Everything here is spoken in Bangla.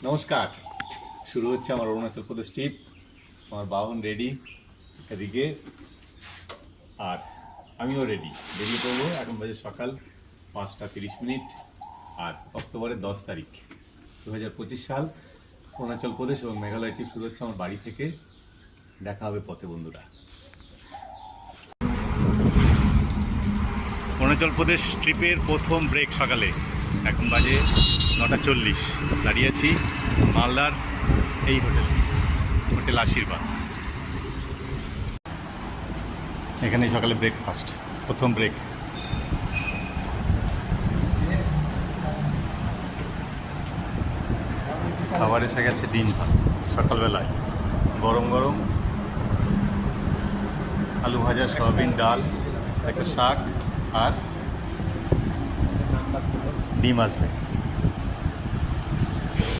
নমস্কার। শুরু হচ্ছে আমার অরুণাচল প্রদেশ ট্রিপ। আমার বাহন রেডি এদিকে, আর আমিও রেডি। বেরিয়ে পড়বো। এখন বাজে সকাল 5টা 30 মিনিট। আর অক্টোবরের 10 তারিখ 2025 সাল। অরুণাচল প্রদেশ এবং মেঘালয় ট্রিপ শুরু হচ্ছে আমার বাড়ি থেকে। দেখা হবে পথে বন্ধুরা। অরুণাচল প্রদেশ ট্রিপের প্রথম ব্রেক সকালে। এখন বাজে 9টা 40। দাঁড়িয়ে আছি মালদার এই হোটেল আশীর্বাদ। এখানে সকালে ব্রেকফাস্ট, প্রথম ব্রেক। খাবার এসে গেছে, ডিম ভাত সকালবেলায় গরম গরম, আলু ভাজা, সয়াবিন ডাল, একটা শাক আর ডিম আসবে।